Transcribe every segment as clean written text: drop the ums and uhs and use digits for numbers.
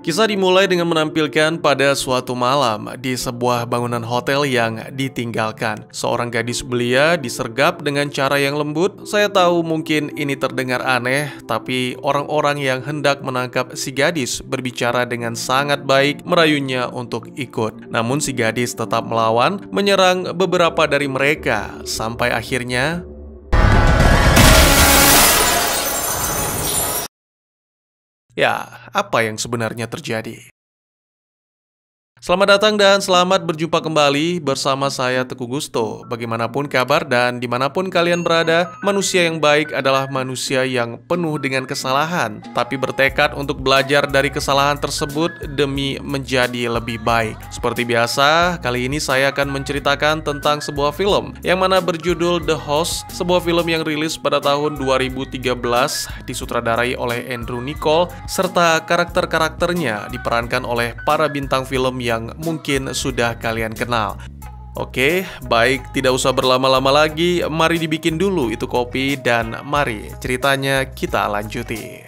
Kisah dimulai dengan menampilkan pada suatu malam di sebuah bangunan hotel yang ditinggalkan. Seorang gadis belia disergap dengan cara yang lembut. Saya tahu mungkin ini terdengar aneh, tapi orang-orang yang hendak menangkap si gadis berbicara dengan sangat baik, merayunya untuk ikut. Namun si gadis tetap melawan, menyerang beberapa dari mereka, sampai akhirnya ya, apa yang sebenarnya terjadi? Selamat datang dan selamat berjumpa kembali bersama saya Teguh Gusto. Bagaimanapun kabar dan dimanapun kalian berada, manusia yang baik adalah manusia yang penuh dengan kesalahan, tapi bertekad untuk belajar dari kesalahan tersebut demi menjadi lebih baik. Seperti biasa, kali ini saya akan menceritakan tentang sebuah film yang mana berjudul The Host, sebuah film yang rilis pada tahun 2013, disutradarai oleh Andrew Niccol, serta karakter-karakternya diperankan oleh para bintang film yang mungkin sudah kalian kenal. Oke, baik, tidak usah berlama-lama lagi, mari dibikin dulu itu kopi dan mari ceritanya kita lanjuti.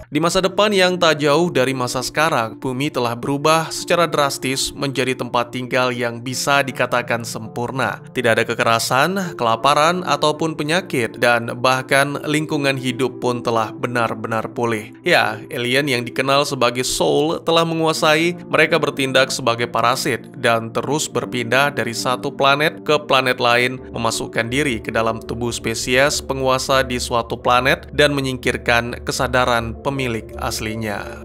Di masa depan yang tak jauh dari masa sekarang, bumi telah berubah secara drastis menjadi tempat tinggal yang bisa dikatakan sempurna. Tidak ada kekerasan, kelaparan, ataupun penyakit, dan bahkan lingkungan hidup pun telah benar-benar pulih. Ya, alien yang dikenal sebagai Soul telah menguasai, mereka bertindak sebagai parasit, dan terus berpindah dari satu planet ke planet lain, memasukkan diri ke dalam tubuh spesies penguasa di suatu planet, dan menyingkirkan kesadaran pemilik aslinya.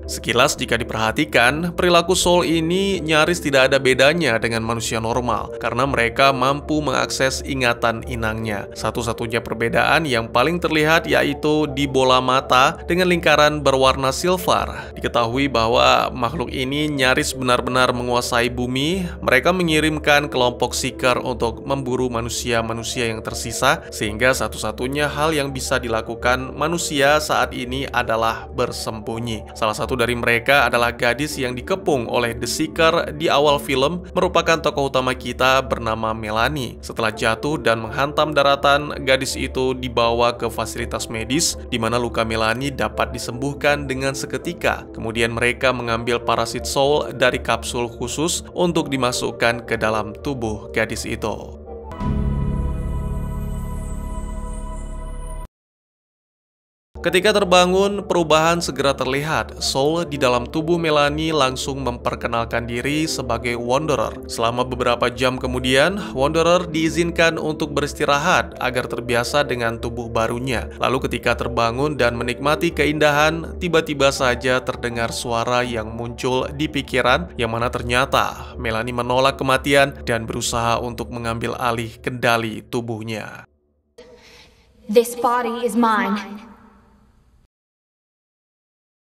Sekilas jika diperhatikan, perilaku Soul ini nyaris tidak ada bedanya dengan manusia normal, karena mereka mampu mengakses ingatan inangnya. Satu-satunya perbedaan yang paling terlihat yaitu di bola mata dengan lingkaran berwarna silver. Diketahui bahwa makhluk ini nyaris benar-benar menguasai bumi. Mereka mengirimkan kelompok seeker untuk memburu manusia-manusia yang tersisa, sehingga satu-satunya hal yang bisa dilakukan manusia saat ini adalah bersembunyi. Salah satu dari mereka adalah gadis yang dikepung oleh The Seeker di awal film, merupakan tokoh utama kita bernama Melanie. Setelah jatuh dan menghantam daratan, gadis itu dibawa ke fasilitas medis di mana luka Melanie dapat disembuhkan dengan seketika. Kemudian mereka mengambil parasit Soul dari kapsul khusus untuk dimasukkan ke dalam tubuh gadis itu. Ketika terbangun, perubahan segera terlihat. Soul di dalam tubuh Melanie langsung memperkenalkan diri sebagai Wanderer. Selama beberapa jam kemudian, Wanderer diizinkan untuk beristirahat agar terbiasa dengan tubuh barunya. Lalu ketika terbangun dan menikmati keindahan, tiba-tiba saja terdengar suara yang muncul di pikiran, yang mana ternyata Melanie menolak kematian dan berusaha untuk mengambil alih kendali tubuhnya. This body is mine.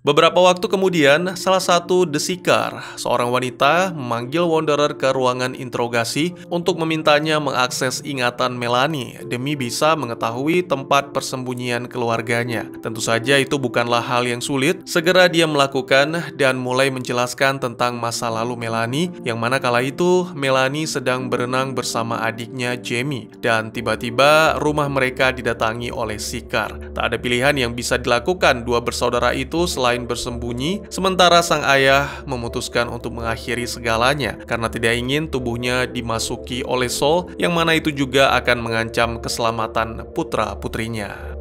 Beberapa waktu kemudian, salah satu The Seeker, seorang wanita, memanggil Wanderer ke ruangan interogasi untuk memintanya mengakses ingatan Melanie demi bisa mengetahui tempat persembunyian keluarganya. Tentu saja itu bukanlah hal yang sulit. Segera dia melakukan dan mulai menjelaskan tentang masa lalu Melanie, yang mana kala itu Melanie sedang berenang bersama adiknya Jamie, dan tiba-tiba rumah mereka didatangi oleh Seeker. Tak ada pilihan yang bisa dilakukan dua bersaudara itu selain bersembunyi, sementara sang ayah memutuskan untuk mengakhiri segalanya karena tidak ingin tubuhnya dimasuki oleh Soul, yang mana itu juga akan mengancam keselamatan putra-putrinya.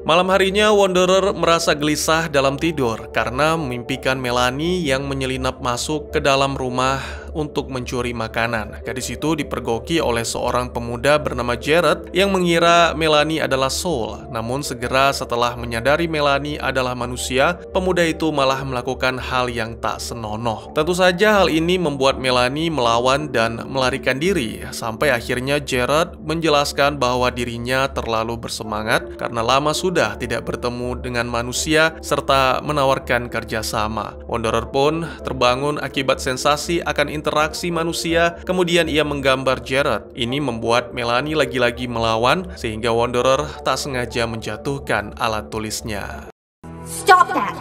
Malam harinya, Wanderer merasa gelisah dalam tidur karena memimpikan Melanie yang menyelinap masuk ke dalam rumah untuk mencuri makanan. Gadis itu dipergoki oleh seorang pemuda bernama Jared yang mengira Melanie adalah Soul. Namun segera setelah menyadari Melanie adalah manusia, pemuda itu malah melakukan hal yang tak senonoh. Tentu saja hal ini membuat Melanie melawan dan melarikan diri, sampai akhirnya Jared menjelaskan bahwa dirinya terlalu bersemangat karena lama sudah tidak bertemu dengan manusia serta menawarkan kerjasama. Wanderer pun terbangun akibat sensasi akan interaksi manusia, kemudian ia menggambar Jared. Ini membuat Melanie lagi-lagi melawan, sehingga Wanderer tak sengaja menjatuhkan alat tulisnya. Stop that!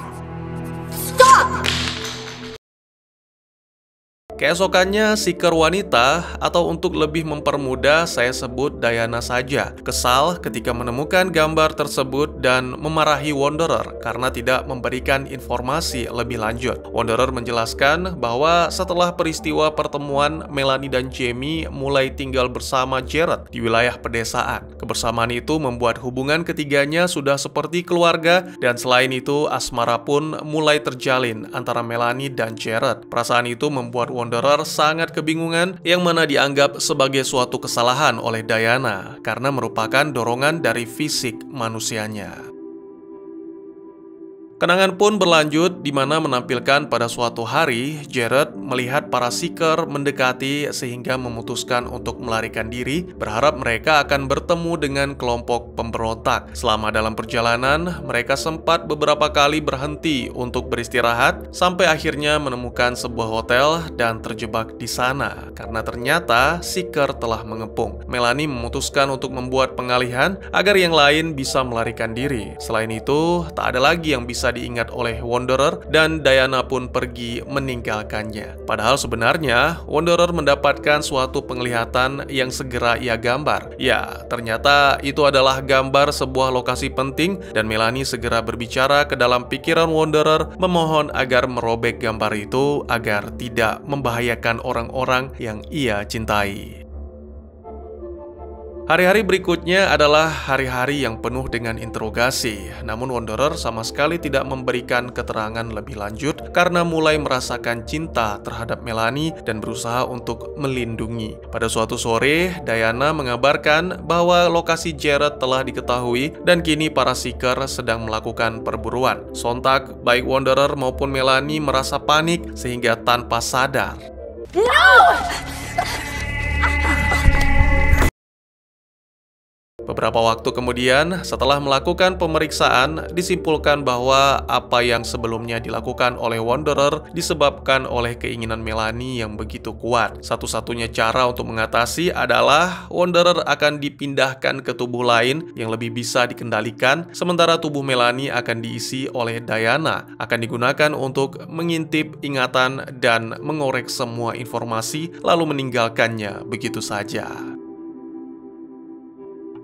Stop! Keesokannya, Seeker wanita, atau untuk lebih mempermudah saya sebut Diana saja, kesal ketika menemukan gambar tersebut dan memarahi Wanderer karena tidak memberikan informasi lebih lanjut. Wanderer menjelaskan bahwa setelah peristiwa pertemuan, Melanie dan Jamie mulai tinggal bersama Jared di wilayah pedesaan. Kebersamaan itu membuat hubungan ketiganya sudah seperti keluarga, dan selain itu asmara pun mulai terjalin antara Melanie dan Jared. Perasaan itu membuat Wanderer sangat kebingungan, yang mana dianggap sebagai suatu kesalahan oleh Diana karena merupakan dorongan dari fisik manusianya. Kenangan pun berlanjut di mana menampilkan pada suatu hari, Jared melihat para Seeker mendekati sehingga memutuskan untuk melarikan diri, berharap mereka akan bertemu dengan kelompok pemberontak. Selama dalam perjalanan, mereka sempat beberapa kali berhenti untuk beristirahat, sampai akhirnya menemukan sebuah hotel dan terjebak di sana, karena ternyata Seeker telah mengepung. Melanie memutuskan untuk membuat pengalihan agar yang lain bisa melarikan diri. Selain itu, tak ada lagi yang bisa diingat oleh Wanderer, dan Diana pun pergi meninggalkannya. Padahal sebenarnya Wanderer mendapatkan suatu penglihatan yang segera ia gambar. Ya, ternyata itu adalah gambar sebuah lokasi penting, dan Melanie segera berbicara ke dalam pikiran Wanderer, memohon agar merobek gambar itu agar tidak membahayakan orang-orang yang ia cintai. Hari-hari berikutnya adalah hari-hari yang penuh dengan interogasi, namun Wanderer sama sekali tidak memberikan keterangan lebih lanjut karena mulai merasakan cinta terhadap Melanie dan berusaha untuk melindungi. Pada suatu sore, Diana mengabarkan bahwa lokasi Jared telah diketahui dan kini para Seeker sedang melakukan perburuan. Sontak, baik Wanderer maupun Melanie merasa panik sehingga tanpa sadar, beberapa waktu kemudian, setelah melakukan pemeriksaan, disimpulkan bahwa apa yang sebelumnya dilakukan oleh Wanderer disebabkan oleh keinginan Melanie yang begitu kuat. Satu-satunya cara untuk mengatasi adalah Wanderer akan dipindahkan ke tubuh lain yang lebih bisa dikendalikan, sementara tubuh Melanie akan diisi oleh Diana, akan digunakan untuk mengintip ingatan dan mengorek semua informasi, lalu meninggalkannya begitu saja.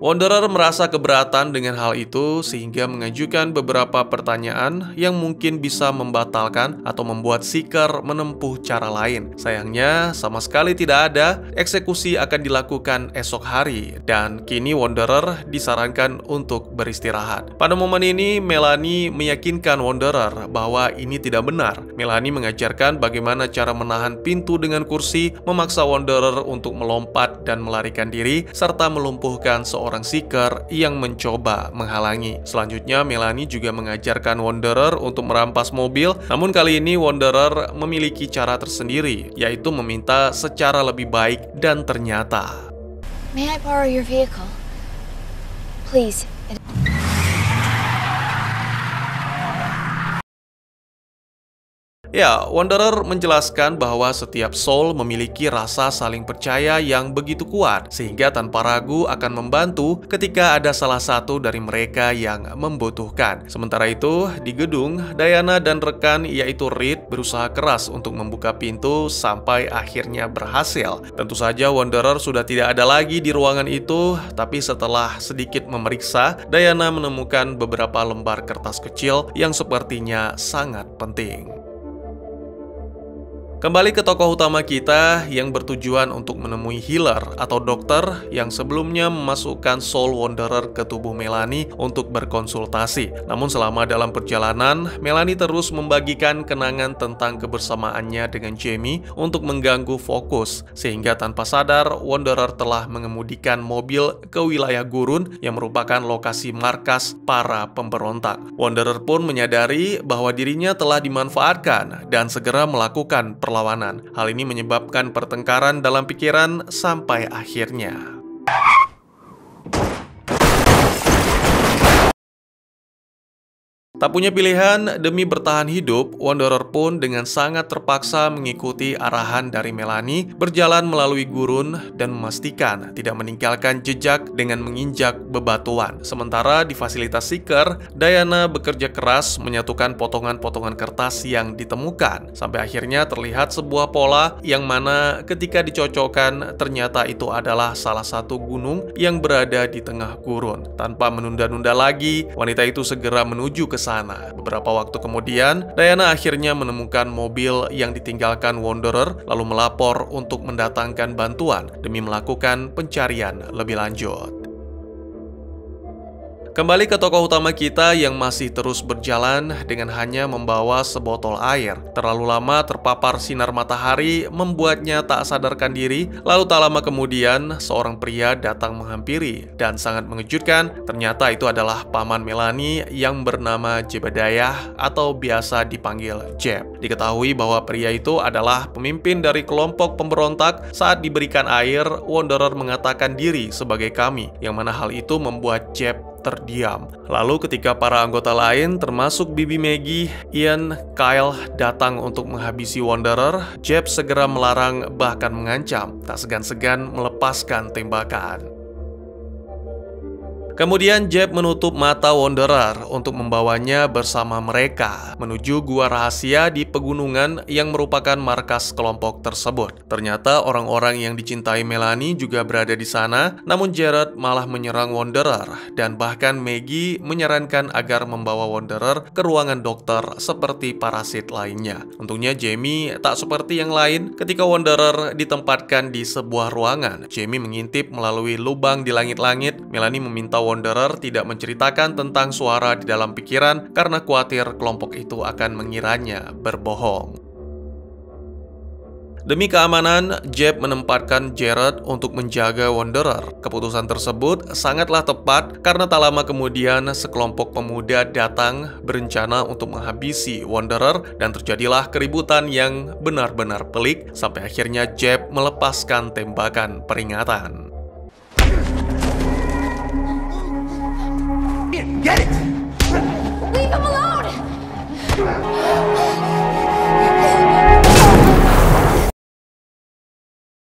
Wanderer merasa keberatan dengan hal itu sehingga mengajukan beberapa pertanyaan yang mungkin bisa membatalkan atau membuat Seeker menempuh cara lain. Sayangnya, sama sekali tidak ada. Eksekusi akan dilakukan esok hari, dan kini Wanderer disarankan untuk beristirahat. Pada momen ini, Melanie meyakinkan Wanderer bahwa ini tidak benar. Melanie mengajarkan bagaimana cara menahan pintu dengan kursi, memaksa Wanderer untuk melompat dan melarikan diri, serta melumpuhkan seorang Seeker yang mencoba menghalangi. Selanjutnya, Melanie juga mengajarkan Wanderer untuk merampas mobil, namun kali ini Wanderer memiliki cara tersendiri, yaitu meminta secara lebih baik, dan ternyata, May I borrow your vehicle? Please. ya, Wanderer menjelaskan bahwa setiap soul memiliki rasa saling percaya yang begitu kuat, sehingga tanpa ragu akan membantu ketika ada salah satu dari mereka yang membutuhkan. Sementara itu, di gedung, Diana dan rekan yaitu Reed berusaha keras untuk membuka pintu sampai akhirnya berhasil. Tentu saja Wanderer sudah tidak ada lagi di ruangan itu, tapi setelah sedikit memeriksa, Diana menemukan beberapa lembar kertas kecil yang sepertinya sangat penting. Kembali ke tokoh utama kita yang bertujuan untuk menemui healer atau dokter yang sebelumnya memasukkan soul Wanderer ke tubuh Melanie untuk berkonsultasi. Namun selama dalam perjalanan, Melanie terus membagikan kenangan tentang kebersamaannya dengan Jamie untuk mengganggu fokus, sehingga tanpa sadar Wanderer telah mengemudikan mobil ke wilayah gurun yang merupakan lokasi markas para pemberontak. Wanderer pun menyadari bahwa dirinya telah dimanfaatkan dan segera melakukan perlawanan. Hal ini menyebabkan pertengkaran dalam pikiran sampai akhirnya Tak punya pilihan, demi bertahan hidup, Wanderer pun dengan sangat terpaksa mengikuti arahan dari Melanie, berjalan melalui gurun dan memastikan tidak meninggalkan jejak dengan menginjak bebatuan. Sementara di fasilitas Seeker, Diana bekerja keras menyatukan potongan-potongan kertas yang ditemukan, sampai akhirnya terlihat sebuah pola yang mana ketika dicocokkan ternyata itu adalah salah satu gunung yang berada di tengah gurun. Tanpa menunda-nunda lagi, wanita itu segera menuju ke sana. Beberapa waktu kemudian, Diana akhirnya menemukan mobil yang ditinggalkan Wanderer, lalu melapor untuk mendatangkan bantuan demi melakukan pencarian lebih lanjut. Kembali ke tokoh utama kita yang masih terus berjalan dengan hanya membawa sebotol air. Terlalu lama terpapar sinar matahari membuatnya tak sadarkan diri, lalu tak lama kemudian seorang pria datang menghampiri. Dan sangat mengejutkan, ternyata itu adalah paman Melanie yang bernama Jebediah atau biasa dipanggil Jeb. Diketahui bahwa pria itu adalah pemimpin dari kelompok pemberontak. Saat diberikan air, Wanderer mengatakan diri sebagai kami, yang mana hal itu membuat Jeb terdiam. Lalu ketika para anggota lain termasuk Bibi Maggie, Ian, Kyle datang untuk menghabisi Wanderer, Jeb segera melarang bahkan mengancam, tak segan-segan melepaskan tembakan. Kemudian Jeb menutup mata Wanderer untuk membawanya bersama mereka menuju gua rahasia di pegunungan yang merupakan markas kelompok tersebut. Ternyata orang-orang yang dicintai Melanie juga berada di sana, namun Jared malah menyerang Wanderer dan bahkan Maggie menyarankan agar membawa Wanderer ke ruangan dokter seperti parasit lainnya. Untungnya Jamie tak seperti yang lain. Ketika Wanderer ditempatkan di sebuah ruangan, Jamie mengintip melalui lubang di langit-langit. Melanie meminta Wanderer tidak menceritakan tentang suara di dalam pikiran karena khawatir kelompok itu akan mengiranya berbohong. Demi keamanan, Jeb menempatkan Jared untuk menjaga Wanderer. Keputusan tersebut sangatlah tepat karena tak lama kemudian sekelompok pemuda datang berencana untuk menghabisi Wanderer dan terjadilah keributan yang benar-benar pelik sampai akhirnya Jeb melepaskan tembakan peringatan. Get it! Leave him alone!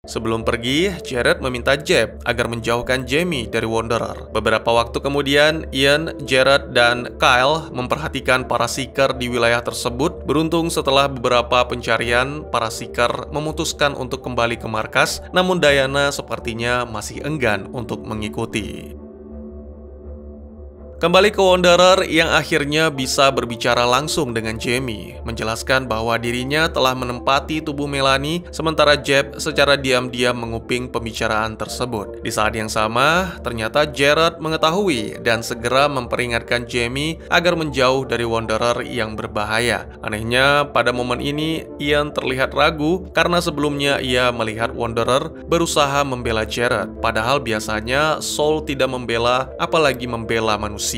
Sebelum pergi, Jared meminta Jeb agar menjauhkan Jamie dari Wanderer. Beberapa waktu kemudian, Ian, Jared, dan Kyle memperhatikan para Seeker di wilayah tersebut. Beruntung setelah beberapa pencarian, para Seeker memutuskan untuk kembali ke markas, namun Diana sepertinya masih enggan untuk mengikuti. Kembali ke Wanderer yang akhirnya bisa berbicara langsung dengan Jamie, menjelaskan bahwa dirinya telah menempati tubuh Melanie, sementara Jeb secara diam-diam menguping pembicaraan tersebut. Di saat yang sama, ternyata Jared mengetahui dan segera memperingatkan Jamie agar menjauh dari Wanderer yang berbahaya. Anehnya, pada momen ini Ian terlihat ragu karena sebelumnya ia melihat Wanderer berusaha membela Jared, padahal biasanya Saul tidak membela, apalagi membela manusia.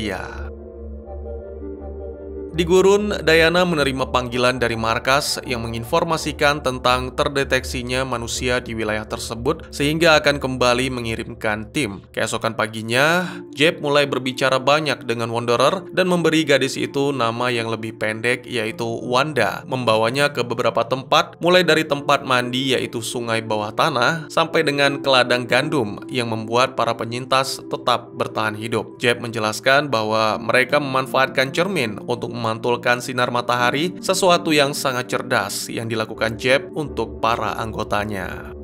Di gurun, Diana menerima panggilan dari markas yang menginformasikan tentang terdeteksinya manusia di wilayah tersebut sehingga akan kembali mengirimkan tim. Keesokan paginya, Jeb mulai berbicara banyak dengan Wanderer dan memberi gadis itu nama yang lebih pendek yaitu Wanda, membawanya ke beberapa tempat mulai dari tempat mandi yaitu sungai bawah tanah sampai dengan ke ladang gandum yang membuat para penyintas tetap bertahan hidup. Jeb menjelaskan bahwa mereka memanfaatkan cermin untuk memantulkan sinar matahari, sesuatu yang sangat cerdas yang dilakukan Jeb untuk para anggotanya.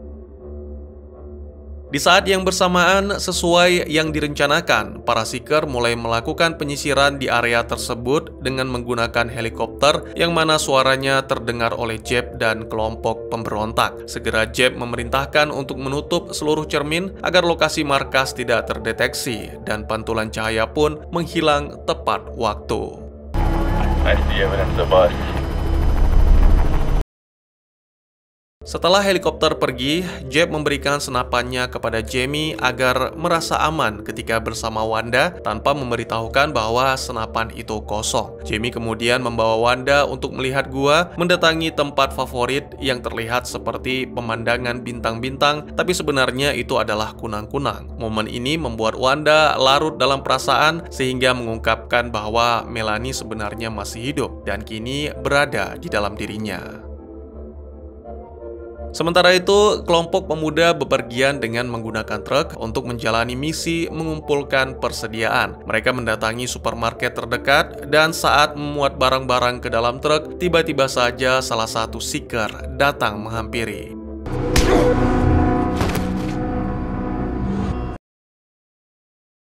Di saat yang bersamaan, sesuai yang direncanakan, para Seeker mulai melakukan penyisiran di area tersebut dengan menggunakan helikopter yang mana suaranya terdengar oleh Jeb dan kelompok pemberontak. Segera Jeb memerintahkan untuk menutup seluruh cermin agar lokasi markas tidak terdeteksi dan pantulan cahaya pun menghilang tepat waktu. I see evidence of us. Setelah helikopter pergi, Jeb memberikan senapannya kepada Jamie agar merasa aman ketika bersama Wanda tanpa memberitahukan bahwa senapan itu kosong. Jamie kemudian membawa Wanda untuk melihat gua, mendatangi tempat favorit yang terlihat seperti pemandangan bintang-bintang, tapi sebenarnya itu adalah kunang-kunang. Momen ini membuat Wanda larut dalam perasaan sehingga mengungkapkan bahwa Melanie sebenarnya masih hidup dan kini berada di dalam dirinya. Sementara itu, kelompok pemuda bepergian dengan menggunakan truk untuk menjalani misi mengumpulkan persediaan. Mereka mendatangi supermarket terdekat dan saat memuat barang-barang ke dalam truk, tiba-tiba saja salah satu seeker datang menghampiri.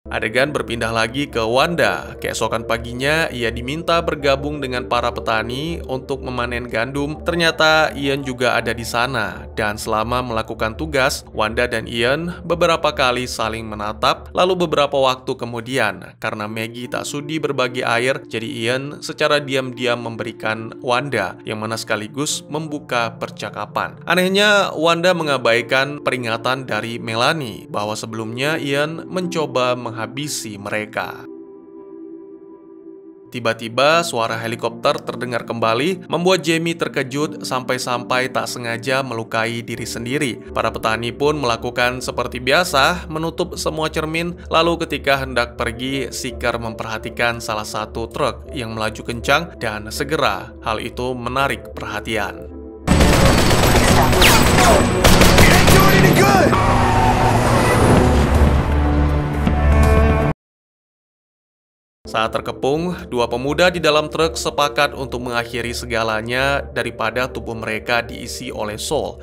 Adegan berpindah lagi ke Wanda. Keesokan paginya, ia diminta bergabung dengan para petani untuk memanen gandum. Ternyata Ian juga ada di sana. Dan selama melakukan tugas, Wanda dan Ian beberapa kali saling menatap. Lalu beberapa waktu kemudian, karena Maggie tak sudi berbagi air, jadi Ian secara diam-diam memberikan Wanda, yang mana sekaligus membuka percakapan. Anehnya, Wanda mengabaikan peringatan dari Melanie bahwa sebelumnya Ian mencoba menghabisi mereka. Tiba-tiba suara helikopter terdengar kembali, membuat Jamie terkejut sampai-sampai tak sengaja melukai diri sendiri. Para petani pun melakukan seperti biasa, menutup semua cermin. Lalu ketika hendak pergi, seeker memperhatikan salah satu truk yang melaju kencang dan segera hal itu menarik perhatian. Saat terkepung, dua pemuda di dalam truk sepakat untuk mengakhiri segalanya daripada tubuh mereka diisi oleh Saul.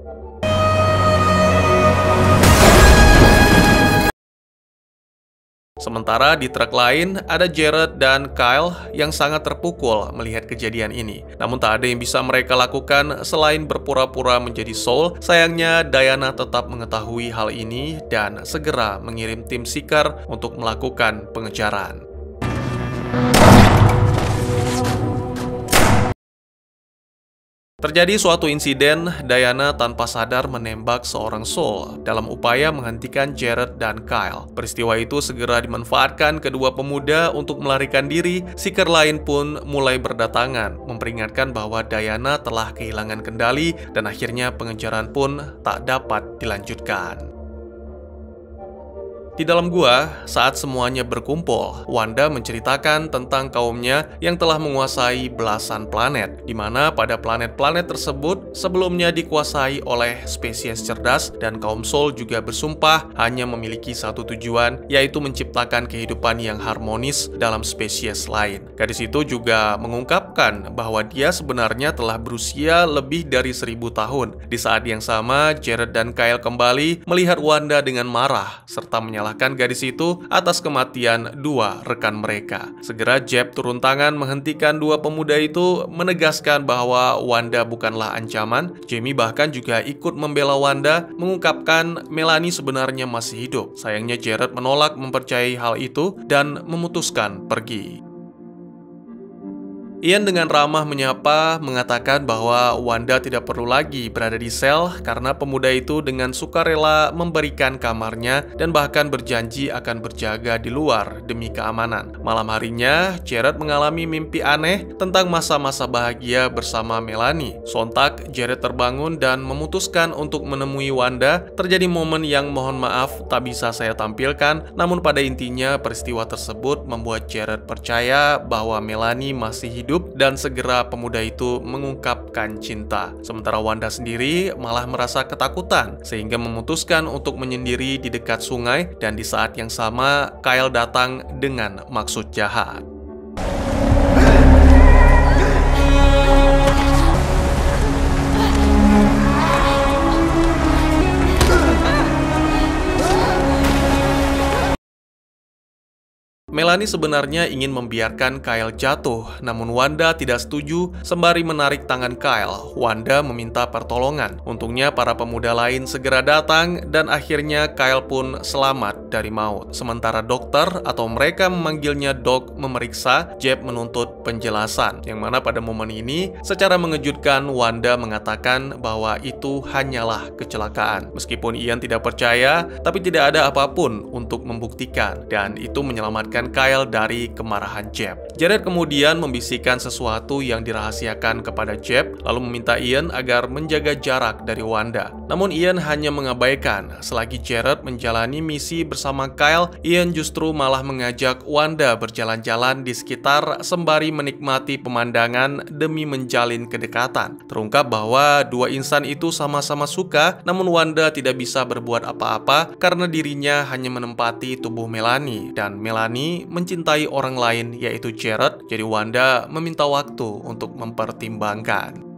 Sementara di truk lain, ada Jared dan Kyle yang sangat terpukul melihat kejadian ini. Namun tak ada yang bisa mereka lakukan selain berpura-pura menjadi Saul. Sayangnya, Diana tetap mengetahui hal ini dan segera mengirim tim seeker untuk melakukan pengejaran. Terjadi suatu insiden, Diana tanpa sadar menembak seorang Saul dalam upaya menghentikan Jared dan Kyle. Peristiwa itu segera dimanfaatkan kedua pemuda untuk melarikan diri. Seeker lain pun mulai berdatangan, memperingatkan bahwa Diana telah kehilangan kendali dan akhirnya pengejaran pun tak dapat dilanjutkan. Di dalam gua, saat semuanya berkumpul, Wanda menceritakan tentang kaumnya yang telah menguasai belasan planet, di mana pada planet-planet tersebut sebelumnya dikuasai oleh spesies cerdas, dan kaum Saul juga bersumpah hanya memiliki satu tujuan, yaitu menciptakan kehidupan yang harmonis dalam spesies lain. Gadis itu juga mengungkapkan bahwa dia sebenarnya telah berusia lebih dari 1000 tahun. Di saat yang sama, Jared dan Kyle kembali melihat Wanda dengan marah, serta menyalahkan gadis itu atas kematian dua rekan mereka. Segera Jeb turun tangan menghentikan dua pemuda itu, menegaskan bahwa Wanda bukanlah ancaman. Jamie bahkan juga ikut membela Wanda, mengungkapkan Melanie sebenarnya masih hidup. Sayangnya Jared menolak mempercayai hal itu dan memutuskan pergi. Ian dengan ramah menyapa, mengatakan bahwa Wanda tidak perlu lagi berada di sel karena pemuda itu dengan sukarela memberikan kamarnya dan bahkan berjanji akan berjaga di luar demi keamanan. Malam harinya, Jared mengalami mimpi aneh tentang masa-masa bahagia bersama Melanie. Sontak, Jared terbangun dan memutuskan untuk menemui Wanda. Terjadi momen yang mohon maaf tak bisa saya tampilkan, namun pada intinya peristiwa tersebut membuat Jared percaya bahwa Melanie masih hidup dan segera pemuda itu mengungkapkan cinta. Sementara Wanda sendiri malah merasa ketakutan sehingga memutuskan untuk menyendiri di dekat sungai, dan di saat yang sama Kyle datang dengan maksud jahat. Melanie sebenarnya ingin membiarkan Kyle jatuh, namun Wanda tidak setuju sembari menarik tangan Kyle. Wanda meminta pertolongan. Untungnya para pemuda lain segera datang dan akhirnya Kyle pun selamat dari maut. Sementara dokter atau mereka memanggilnya Doc memeriksa, Jeb menuntut penjelasan. Yang mana pada momen ini secara mengejutkan Wanda mengatakan bahwa itu hanyalah kecelakaan. Meskipun Ian tidak percaya, tapi tidak ada apapun untuk membuktikan, dan itu menyelamatkan Kyle dari kemarahan Jeb. Jared kemudian membisikkan sesuatu yang dirahasiakan kepada Jeb, lalu meminta Ian agar menjaga jarak dari Wanda. Namun Ian hanya mengabaikan. Selagi Jared menjalani misi bersama Kyle, Ian justru malah mengajak Wanda berjalan-jalan di sekitar sembari menikmati pemandangan demi menjalin kedekatan. Terungkap bahwa dua insan itu sama-sama suka, namun Wanda tidak bisa berbuat apa-apa karena dirinya hanya menempati tubuh Melanie, dan Melanie mencintai orang lain yaitu Jared, jadi Wanda meminta waktu untuk mempertimbangkan.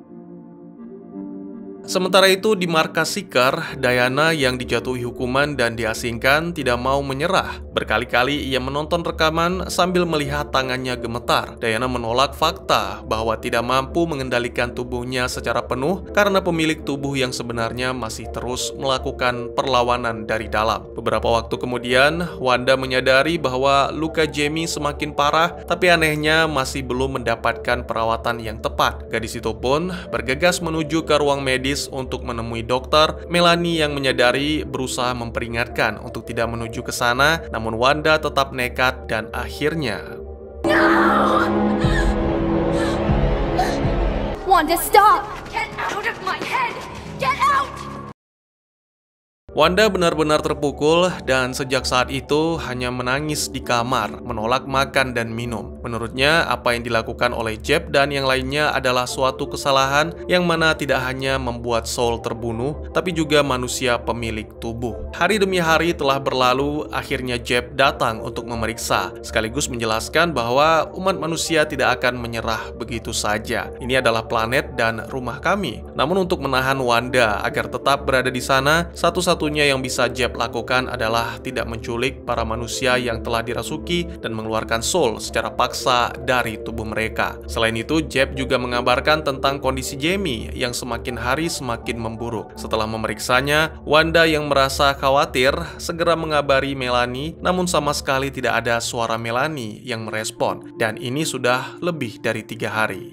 Sementara itu di markas Seeker, Diana yang dijatuhi hukuman dan diasingkan tidak mau menyerah. Berkali-kali ia menonton rekaman sambil melihat tangannya gemetar. Diana menolak fakta bahwa tidak mampu mengendalikan tubuhnya secara penuh karena pemilik tubuh yang sebenarnya masih terus melakukan perlawanan dari dalam. Beberapa waktu kemudian, Wanda menyadari bahwa luka Jamie semakin parah, tapi anehnya masih belum mendapatkan perawatan yang tepat. Gadis itu pun bergegas menuju ke ruang medis untuk menemui dokter. Melanie yang menyadari berusaha memperingatkan untuk tidak menuju ke sana, namun Wanda tetap nekat dan akhirnya Wanda, stop! Get out of my head! Get out! Wanda benar-benar terpukul dan sejak saat itu hanya menangis di kamar, menolak makan dan minum. Menurutnya, apa yang dilakukan oleh Jeb dan yang lainnya adalah suatu kesalahan yang mana tidak hanya membuat Saul terbunuh, tapi juga manusia pemilik tubuh. Hari demi hari telah berlalu, akhirnya Jeb datang untuk memeriksa, sekaligus menjelaskan bahwa umat manusia tidak akan menyerah begitu saja. Ini adalah planet dan rumah kami. Namun untuk menahan Wanda agar tetap berada di sana, satu-satunya yang bisa Jeb lakukan adalah tidak menculik para manusia yang telah dirasuki dan mengeluarkan Saul secara paksa dari tubuh mereka. Selain itu, Jeb juga mengabarkan tentang kondisi Jamie yang semakin hari semakin memburuk. Setelah memeriksanya, Wanda yang merasa khawatir segera mengabari Melanie, namun sama sekali tidak ada suara Melanie yang merespon, dan ini sudah lebih dari 3 hari.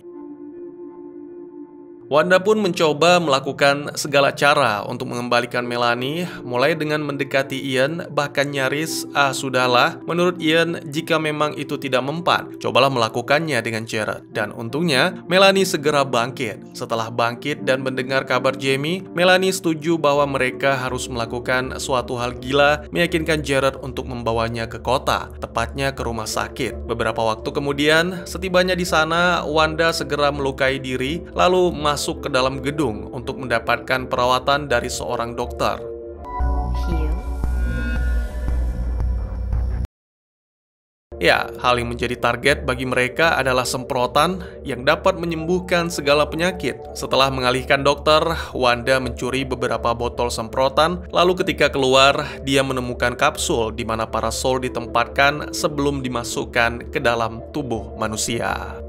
Wanda pun mencoba melakukan segala cara untuk mengembalikan Melanie, mulai dengan mendekati Ian, bahkan nyaris, sudahlah, menurut Ian, jika memang itu tidak mempan, cobalah melakukannya dengan Jared. Dan untungnya, Melanie segera bangkit. Setelah bangkit dan mendengar kabar Jamie, Melanie setuju bahwa mereka harus melakukan suatu hal gila, meyakinkan Jared untuk membawanya ke kota, tepatnya ke rumah sakit. Beberapa waktu kemudian, setibanya di sana, Wanda segera melukai diri, lalu masuk ke dalam gedung untuk mendapatkan perawatan dari seorang dokter. Heal. Ya, hal yang menjadi target bagi mereka adalah semprotan yang dapat menyembuhkan segala penyakit. Setelah mengalihkan dokter, Wanda mencuri beberapa botol semprotan, lalu ketika keluar, dia menemukan kapsul di mana para Saul ditempatkan sebelum dimasukkan ke dalam tubuh manusia.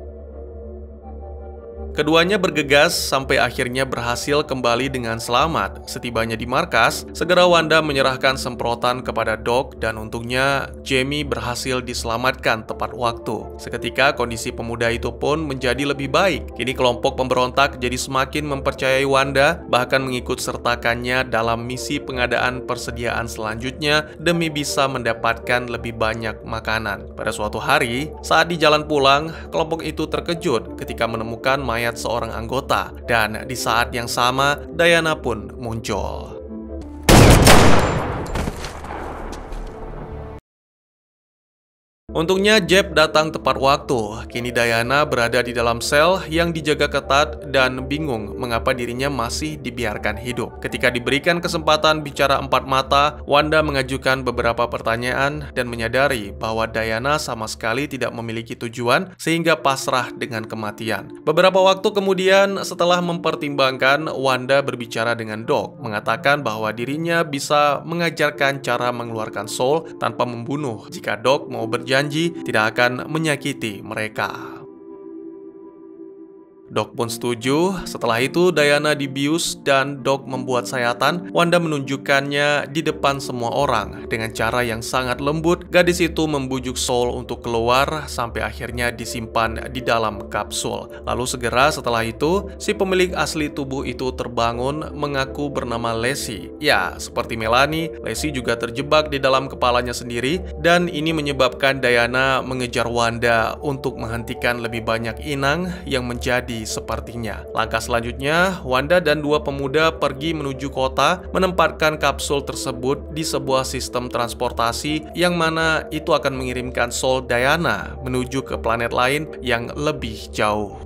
Keduanya bergegas sampai akhirnya berhasil kembali dengan selamat. Setibanya di markas, segera Wanda menyerahkan semprotan kepada Doc dan untungnya Jamie berhasil diselamatkan tepat waktu. Seketika kondisi pemuda itu pun menjadi lebih baik. Kini kelompok pemberontak jadi semakin mempercayai Wanda, bahkan mengikut sertakannya dalam misi pengadaan persediaan selanjutnya demi bisa mendapatkan lebih banyak makanan. Pada suatu hari, saat di jalan pulang, kelompok itu terkejut ketika menemukan mayat seorang anggota, dan di saat yang sama Diana pun muncul. Untungnya Jeb datang tepat waktu. Kini Diana berada di dalam sel yang dijaga ketat dan bingung mengapa dirinya masih dibiarkan hidup. Ketika diberikan kesempatan bicara empat mata, Wanda mengajukan beberapa pertanyaan dan menyadari bahwa Diana sama sekali tidak memiliki tujuan sehingga pasrah dengan kematian. Beberapa waktu kemudian, setelah mempertimbangkan, Wanda berbicara dengan Doc, mengatakan bahwa dirinya bisa mengajarkan cara mengeluarkan Saul tanpa membunuh jika Doc mau berjanji berjanji tidak akan menyakiti mereka. Doc pun setuju. Setelah itu Diana dibius dan Doc membuat sayatan. Wanda menunjukkannya di depan semua orang. Dengan cara yang sangat lembut, gadis itu membujuk Saul untuk keluar sampai akhirnya disimpan di dalam kapsul. Lalu segera setelah itu, si pemilik asli tubuh itu terbangun mengaku bernama Lacey. Ya, seperti Melanie, Lacey juga terjebak di dalam kepalanya sendiri dan ini menyebabkan Diana mengejar Wanda untuk menghentikan lebih banyak inang yang menjadi sepertinya. Langkah selanjutnya, Wanda dan dua pemuda pergi menuju kota, menempatkan kapsul tersebut di sebuah sistem transportasi yang mana itu akan mengirimkan Saul Diana menuju ke planet lain yang lebih jauh.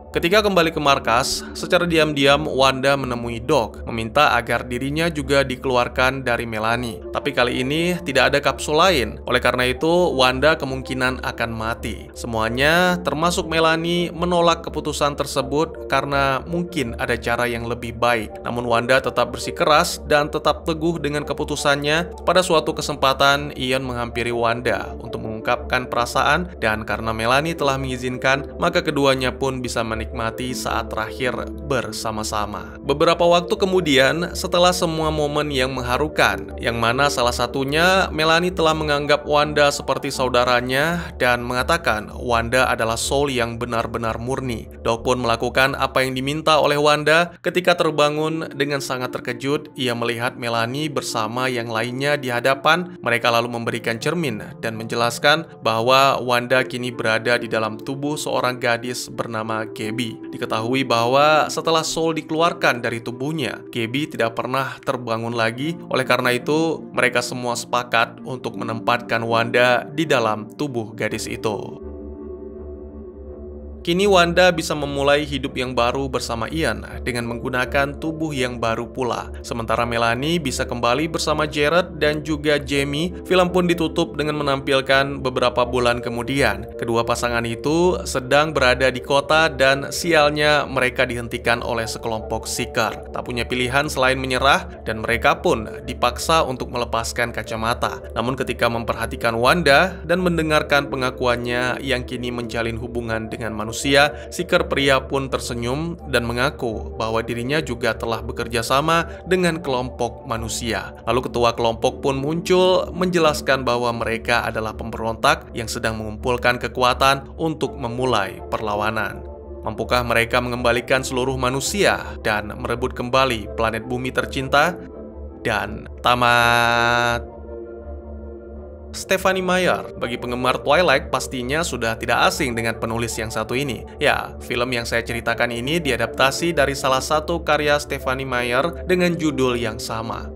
Ketika kembali ke markas, secara diam-diam Wanda menemui Doc, meminta agar dirinya juga dikeluarkan dari Melanie. Tapi kali ini tidak ada kapsul lain. Oleh karena itu, Wanda kemungkinan akan mati. Semuanya, termasuk Melanie, menolak keputusan tersebut karena mungkin ada cara yang lebih baik. Namun Wanda tetap bersikeras dan tetap teguh dengan keputusannya. Pada suatu kesempatan, Ian menghampiri Wanda untuk mengungkapkan perasaan dan karena Melanie telah mengizinkan, maka keduanya pun bisa menikmati saat terakhir bersama-sama. Beberapa waktu kemudian, setelah semua momen yang mengharukan, yang mana salah satunya Melanie telah menganggap Wanda seperti saudaranya dan mengatakan Wanda adalah Saul yang benar-benar murni. Doc pun melakukan apa yang diminta oleh Wanda. Ketika terbangun dengan sangat terkejut, ia melihat Melanie bersama yang lainnya di hadapan. Mereka lalu memberikan cermin dan menjelaskan bahwa Wanda kini berada di dalam tubuh seorang gadis bernama Gabby. Diketahui bahwa setelah Saul dikeluarkan dari tubuhnya, Gabby tidak pernah terbangun lagi. Oleh karena itu, mereka semua sepakat untuk menempatkan Wanda di dalam tubuh gadis itu. Kini Wanda bisa memulai hidup yang baru bersama Ian dengan menggunakan tubuh yang baru pula. Sementara Melanie bisa kembali bersama Jared dan juga Jamie. Film pun ditutup dengan menampilkan beberapa bulan kemudian. Kedua pasangan itu sedang berada di kota dan sialnya mereka dihentikan oleh sekelompok Seeker. Tak punya pilihan selain menyerah dan mereka pun dipaksa untuk melepaskan kacamata. Namun ketika memperhatikan Wanda dan mendengarkan pengakuannya yang kini menjalin hubungan dengan manusia, Seeker pria pun tersenyum dan mengaku bahwa dirinya juga telah bekerja sama dengan kelompok manusia. Lalu ketua kelompok pun muncul menjelaskan bahwa mereka adalah pemberontak yang sedang mengumpulkan kekuatan untuk memulai perlawanan. Mampukah mereka mengembalikan seluruh manusia dan merebut kembali planet bumi tercinta? Dan tamat. Stephenie Meyer, bagi penggemar Twilight pastinya sudah tidak asing dengan penulis yang satu ini. Ya, film yang saya ceritakan ini diadaptasi dari salah satu karya Stephenie Meyer dengan judul yang sama.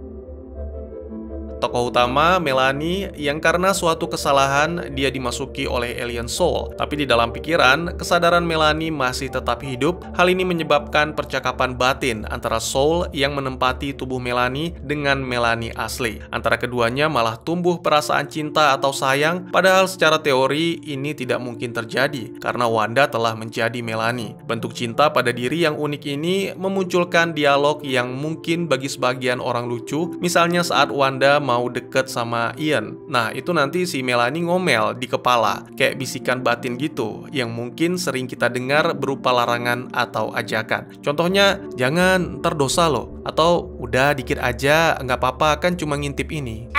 Tokoh utama, Melanie, yang karena suatu kesalahan dia dimasuki oleh alien Saul. Tapi di dalam pikiran, kesadaran Melanie masih tetap hidup. Hal ini menyebabkan percakapan batin antara Saul yang menempati tubuh Melanie dengan Melanie asli. Antara keduanya malah tumbuh perasaan cinta atau sayang, padahal secara teori ini tidak mungkin terjadi karena Wanda telah menjadi Melanie. Bentuk cinta pada diri yang unik ini memunculkan dialog yang mungkin bagi sebagian orang lucu, misalnya saat Wanda mau deket sama Ian. Nah, itu nanti si Melanie ngomel di kepala, kayak bisikan batin gitu, yang mungkin sering kita dengar berupa larangan atau ajakan. Contohnya, jangan, ntar dosa loh. Atau, udah dikit aja, nggak apa-apa, kan cuma ngintip ini.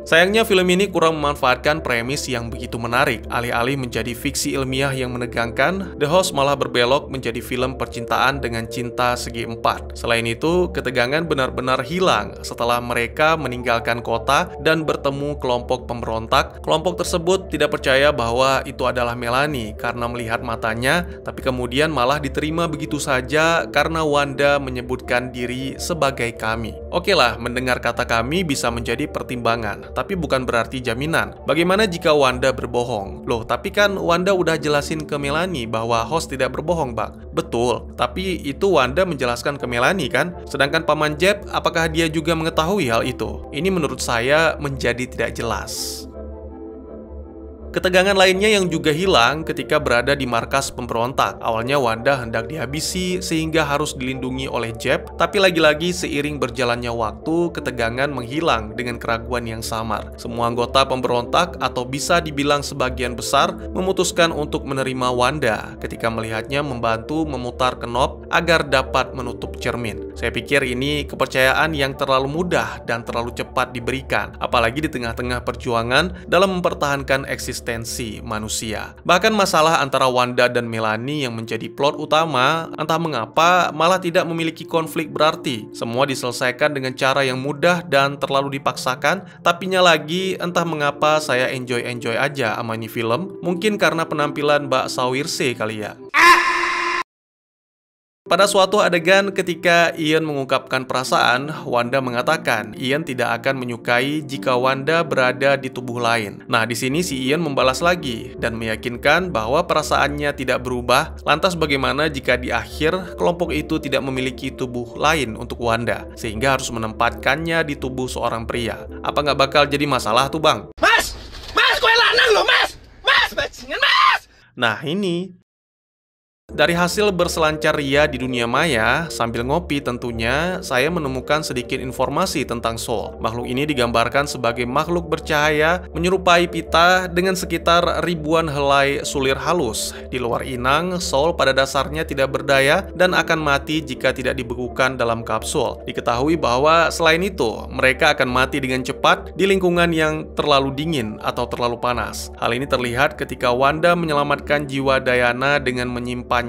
Sayangnya film ini kurang memanfaatkan premis yang begitu menarik. Alih-alih menjadi fiksi ilmiah yang menegangkan, The Host malah berbelok menjadi film percintaan dengan cinta segi empat. Selain itu, ketegangan benar-benar hilang setelah mereka meninggalkan kota dan bertemu kelompok pemberontak. Kelompok tersebut tidak percaya bahwa itu adalah Melanie karena melihat matanya, tapi kemudian malah diterima begitu saja karena Wanda menyebutkan diri sebagai kami. Oke lah, mendengar kata kami bisa menjadi pertimbangan, tapi bukan berarti jaminan. Bagaimana jika Wanda berbohong? Loh, tapi kan Wanda udah jelasin ke Melanie bahwa Host tidak berbohong, Bang. Betul, tapi itu Wanda menjelaskan ke Melanie kan? Sedangkan Paman Jeb, apakah dia juga mengetahui hal itu? Ini menurut saya menjadi tidak jelas. Ketegangan lainnya yang juga hilang ketika berada di markas pemberontak. Awalnya Wanda hendak dihabisi sehingga harus dilindungi oleh Jeb, tapi lagi-lagi seiring berjalannya waktu, ketegangan menghilang dengan keraguan yang samar. Semua anggota pemberontak atau bisa dibilang sebagian besar memutuskan untuk menerima Wanda ketika melihatnya membantu memutar knob agar dapat menutup cermin. Saya pikir ini kepercayaan yang terlalu mudah dan terlalu cepat diberikan, apalagi di tengah-tengah perjuangan dalam mempertahankan eksistensi manusia. Bahkan masalah antara Wanda dan Melanie yang menjadi plot utama, entah mengapa malah tidak memiliki konflik berarti. Semua diselesaikan dengan cara yang mudah dan terlalu dipaksakan, tapinya lagi entah mengapa saya enjoy-enjoy aja sama ini film. Mungkin karena penampilan Mbak Sawirse kali ya. Pada suatu adegan ketika Ian mengungkapkan perasaan, Wanda mengatakan Ian tidak akan menyukai jika Wanda berada di tubuh lain. Nah, di sini si Ian membalas lagi dan meyakinkan bahwa perasaannya tidak berubah. Lantas bagaimana jika di akhir kelompok itu tidak memiliki tubuh lain untuk Wanda, sehingga harus menempatkannya di tubuh seorang pria? Apa nggak bakal jadi masalah tuh, Bang? Mas! Mas, gue lanang loh, Mas! Mas, bajingan, Mas! Nah, ini dari hasil berselancar ria di dunia maya, sambil ngopi tentunya, saya menemukan sedikit informasi tentang Soul. Makhluk ini digambarkan sebagai makhluk bercahaya, menyerupai pita dengan sekitar ribuan helai sulir halus. Di luar inang, Soul pada dasarnya tidak berdaya dan akan mati jika tidak dibekukan dalam kapsul. Diketahui bahwa selain itu, mereka akan mati dengan cepat di lingkungan yang terlalu dingin atau terlalu panas. Hal ini terlihat ketika Wanda menyelamatkan jiwa Diana dengan menyimpan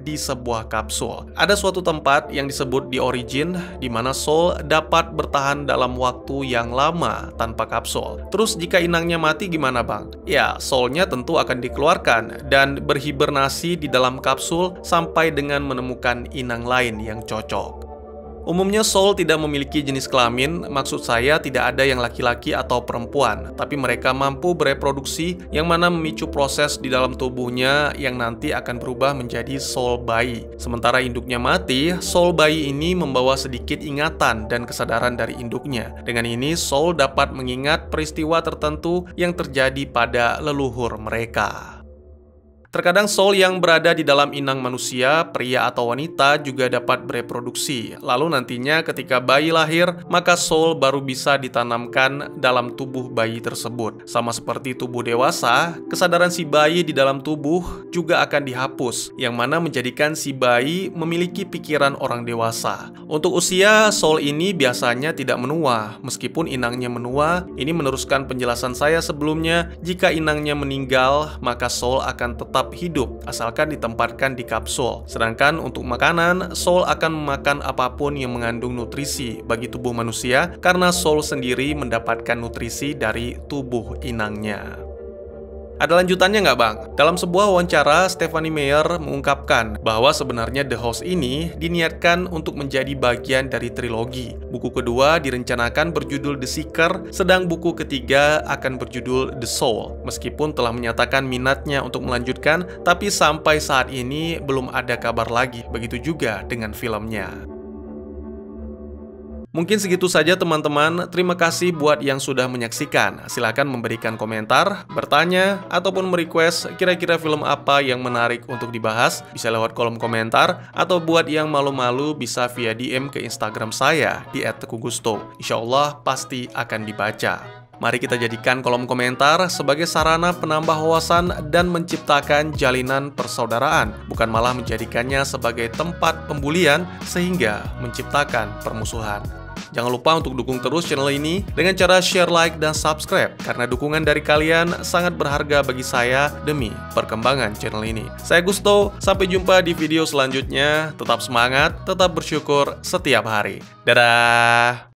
di sebuah kapsul. Ada suatu tempat yang disebut The Origin, di mana Soul dapat bertahan dalam waktu yang lama tanpa kapsul. Terus jika inangnya mati gimana, Bang? Ya, Soul-nya tentu akan dikeluarkan dan berhibernasi di dalam kapsul sampai dengan menemukan inang lain yang cocok. Umumnya Soul tidak memiliki jenis kelamin, maksud saya tidak ada yang laki-laki atau perempuan, tapi mereka mampu bereproduksi yang mana memicu proses di dalam tubuhnya yang nanti akan berubah menjadi Soul bayi. Sementara induknya mati, Soul bayi ini membawa sedikit ingatan dan kesadaran dari induknya. Dengan ini, Soul dapat mengingat peristiwa tertentu yang terjadi pada leluhur mereka. Terkadang Soul yang berada di dalam inang manusia, pria atau wanita juga dapat bereproduksi. Lalu nantinya ketika bayi lahir, maka Soul baru bisa ditanamkan dalam tubuh bayi tersebut. Sama seperti tubuh dewasa, kesadaran si bayi di dalam tubuh juga akan dihapus, yang mana menjadikan si bayi memiliki pikiran orang dewasa. Untuk usia, Soul ini biasanya tidak menua. Meskipun inangnya menua, ini meneruskan penjelasan saya sebelumnya, jika inangnya meninggal, maka Soul akan tetap hidup asalkan ditempatkan di kapsul. Sedangkan untuk makanan, Soul akan memakan apapun yang mengandung nutrisi bagi tubuh manusia karena Soul sendiri mendapatkan nutrisi dari tubuh inangnya. Ada lanjutannya nggak, Bang? Dalam sebuah wawancara, Stephenie Meyer mengungkapkan bahwa sebenarnya The Host ini diniatkan untuk menjadi bagian dari trilogi. Buku kedua direncanakan berjudul The Seeker, sedang buku ketiga akan berjudul The Soul. Meskipun telah menyatakan minatnya untuk melanjutkan, tapi sampai saat ini belum ada kabar lagi. Begitu juga dengan filmnya. Mungkin segitu saja teman-teman, terima kasih buat yang sudah menyaksikan. Silahkan memberikan komentar, bertanya, ataupun merequest kira-kira film apa yang menarik untuk dibahas. Bisa lewat kolom komentar, atau buat yang malu-malu bisa via DM ke Instagram saya di @teguhgusto. Insya Allah pasti akan dibaca. Mari kita jadikan kolom komentar sebagai sarana penambah wawasan dan menciptakan jalinan persaudaraan, bukan malah menjadikannya sebagai tempat pembulian sehingga menciptakan permusuhan. Jangan lupa untuk dukung terus channel ini dengan cara share, like, dan subscribe, karena dukungan dari kalian sangat berharga bagi saya demi perkembangan channel ini. Saya Gusto, sampai jumpa di video selanjutnya. Tetap semangat, tetap bersyukur setiap hari. Dadah!